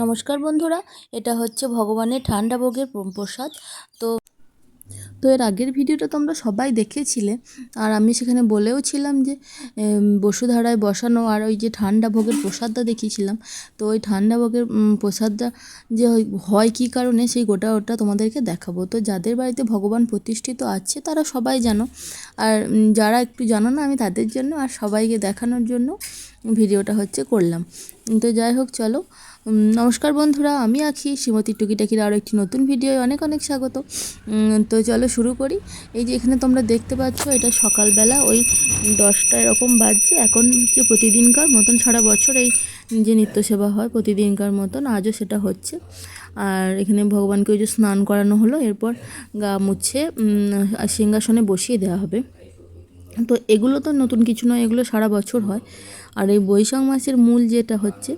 নমস্কার বন্ধুরা, এটা হচ্ছে ভগবানের ঠান্ডা ভোগের প্রসাদ। তো তো এর আগের ভিডিওটা তোমরা সবাই দেখেছিলে, আর আমি সেখানে বলেও ছিলাম যে বসুধারায় বসানো আর ওই যে ঠান্ডা ভোগের প্রসাদটা দেখিয়েছিলাম। তো ওই ঠান্ডা ভোগের প্রসাদটা যে হয় কী কারণে সেই ওটা তোমাদেরকে দেখাবো। তো যাদের বাড়িতে ভগবান প্রতিষ্ঠিত আছে তারা সবাই জানো, আর যারা একটু জানো না আমি তাদের জন্য আর সবাইকে দেখানোর জন্য ভিডিওটা করলাম। তো যাই হোক, চলো। নমস্কার বন্ধুরা, আমি আছি শ্রীমতী টুকিটাকির আরও একটি নতুন ভিডিওয় অনেক অনেক স্বাগত। তো চলো শুরু করি। এই যে এখানে তোমরা দেখতে পাচ্ছ, এটা সকালবেলা ওই 10টা এরকম বাজছে। এখন প্রতিদিনকার মতন সারা বছর এই যে নিত্য সেবা হয় প্রতিদিনকার মতন আজও সেটা হচ্ছে। আর এখানে ভগবানকে ওই যে স্নান করানো হলো, এরপর গা মুছে সিংহাসনে বসিয়ে দেওয়া হবে। তো এগুলো তো নতুন কিছু নয়, এগুলো সারা বছর হয়। আর এই বৈশাখ মাসের মূল যেটা হচ্ছে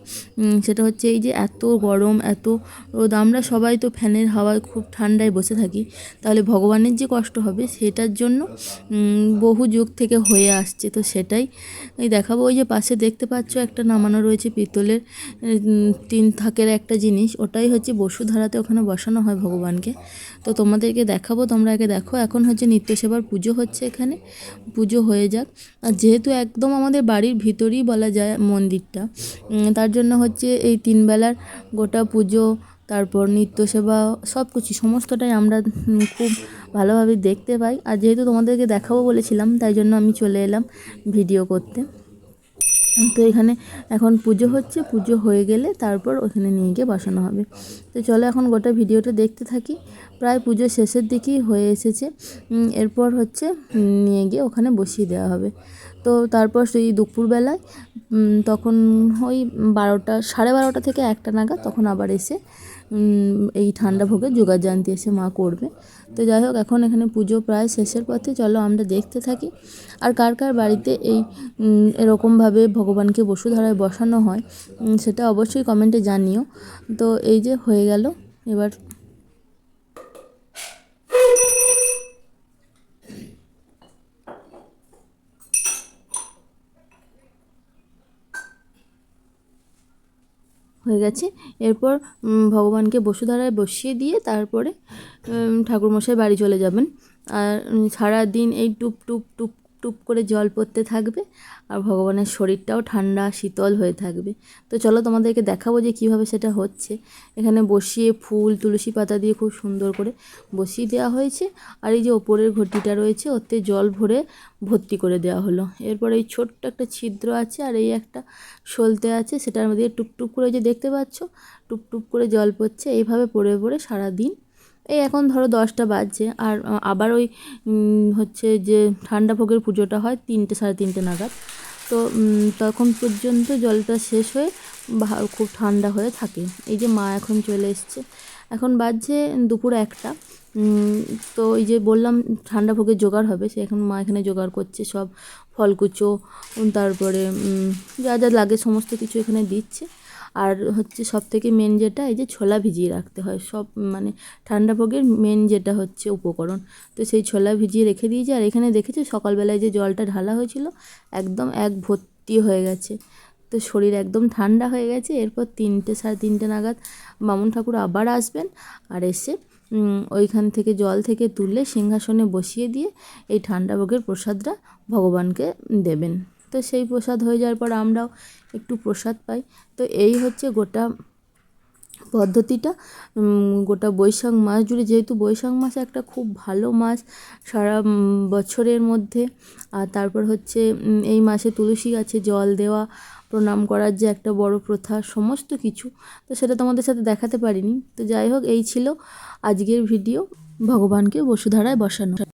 সেটা হচ্ছে এই যে এত গরম, এত রোদ, আমরা সবাই তো ফ্যানের হাওয়ায় খুব ঠান্ডায় বসে থাকি, তাহলে ভগবানের যে কষ্ট হবে সেটার জন্য বহু যুগ থেকে হয়ে আসছে। তো সেটাই এই দেখাবো। ওই যে পাশে দেখতে পাচ্ছ একটা নামানো রয়েছে পিতলের 3 থাকের একটা জিনিস, ওটাই হচ্ছে বসুধারাতে ওখানে বসানো হয় ভগবানকে। তো তোমাদেরকে দেখাবো, তোমরা আগে দেখো। এখন হচ্ছে নিত্য সেবার পুজো হচ্ছে, এখানে পুজো হয়ে যাক। আর যেহেতু একদম আমাদের বাড়ির ভিতরেই বলা যায় মন্দিরটা, তার জন্য হচ্ছে এই 3 বেলার গোটা পুজো, তারপর নিত্য সেবা সব কিছু সমস্তটাই আমরা খুব ভালোভাবে দেখতে পাই। আর যেহেতু তোমাদেরকে দেখাবো বলেছিলাম, তাই জন্য আমি চলে এলাম ভিডিও করতে। তো এখানে এখন পুজো হচ্ছে, পুজো হয়ে গেলে তারপর ওখানে নিয়ে গিয়ে বসানো হবে। তো চলো এখন গোটা ভিডিওটা দেখতে থাকি। প্রায় পুজো শেষের দিকেই হয়ে এসেছে। এরপর হচ্ছে নিয়ে গিয়ে ওখানে বসিয়ে দেওয়া হবে। তো তারপর সেই দুপুরবেলায় তখন ওই 12টা, 12:30 থেকে 1টা নাগাদ তখন আবার এসে এই ঠান্ডা ভোগের যোগাযান্তি এসে মা করবে। তো যাই হোক, এখন এখানে পুজো প্রায় শেষের পথে, চলো আমরা দেখতে থাকি। আর কার কার বাড়িতে এই এরকমভাবে ভগবানকে বসুধারায় বসানো হয় সেটা অবশ্যই কমেন্টে জানিও। তো এই যে হয়ে গেল, এবার হয়ে গেছে। এরপর ভগবানকে বসুধারায় বসিয়ে দিয়ে তারপরে ঠাকুরমশাই বাড়ি চলে যাবেন। আর সারাদিন এই টুপ টুপ টুপ টুপ করে জল পড়তে থাকবে, আর ভগবানের শরীরটাও ঠান্ডা শীতল হয়ে থাকবে। তো চলো তোমাদেরকে দেখাবো যে কীভাবে সেটা হচ্ছে। এখানে বসিয়ে ফুল তুলসী পাতা দিয়ে খুব সুন্দর করে বসিয়ে দেওয়া হয়েছে। আর এই যে ওপরের ঘটিটা রয়েছে, ওতে জল ভরে ভর্তি করে দেওয়া হলো। এরপর এই ছোট্ট একটা ছিদ্র আছে, আর এই একটা সলতে আছে, সেটার মধ্যে টুকটুক করে যে দেখতে পাচ্ছ টুপটুপ করে জল পড়ছে। এইভাবে পড়ে পড়ে সারাদিন, এই এখন ধরো 10টা বাজছে। আর আবার ওই হচ্ছে যে ঠান্ডা ভোগের পুজোটা হয় 3টে, 3:30 নাগাদ। তো তখন পর্যন্ত জলটা শেষ হয়ে খুব ঠান্ডা হয়ে থাকে। এই যে মা এখন চলে এসছে, এখন বাজছে দুপুর 1টা। তো এই যে বললাম ঠান্ডা ভোগের জোগাড় হবে, সে এখন মা এখানে জোগাড় করছে সব ফলকুচো, তারপরে যা যা লাগে সমস্ত কিছু এখানে দিচ্ছে। আর হচ্ছে সবথেকে মেন যেটা, এই যে ছোলা ভিজিয়ে রাখতে হয় সব, মানে ঠান্ডা ভোগের মেন যেটা হচ্ছে উপকরণ। তো সেই ছোলা ভিজিয়ে রেখে দিয়েছি। আর এখানে দেখেছো সকালবেলায় যে জলটা ঢালা হয়েছিল একদম এক ভর্তি হয়ে গেছে। তো শরীর একদম ঠান্ডা হয়ে গেছে। এরপর 3টে, 3:30 নাগাদ বামুন ঠাকুর আবার আসবেন, আর এসে ওইখান থেকে জল থেকে তুলে সিংহাসনে বসিয়ে দিয়ে এই ঠান্ডা ভোগের প্রসাদটা ভগবানকে দেবেন। তো সেই প্রসাদ হয়ে যাওয়ার পর আমরাও একটু প্রসাদ পাই। তো এই হচ্ছে গোটা পদ্ধতিটা। গোটা বৈশাখ মাস জুড়ে, যেহেতু বৈশাখ মাস একটা খুব ভালো মাস সারা বছরের মধ্যে। আর তারপর হচ্ছে এই মাসে তুলসী গাছে জল দেওয়া, প্রণাম করার যে একটা বড় প্রথা, সমস্ত কিছু। তো সেটা তোমাদের সাথে দেখাতে পারিনি। তো যাই হোক, এই ছিল আজকের ভিডিও, ভগবানকে বসুধারায় বসানো।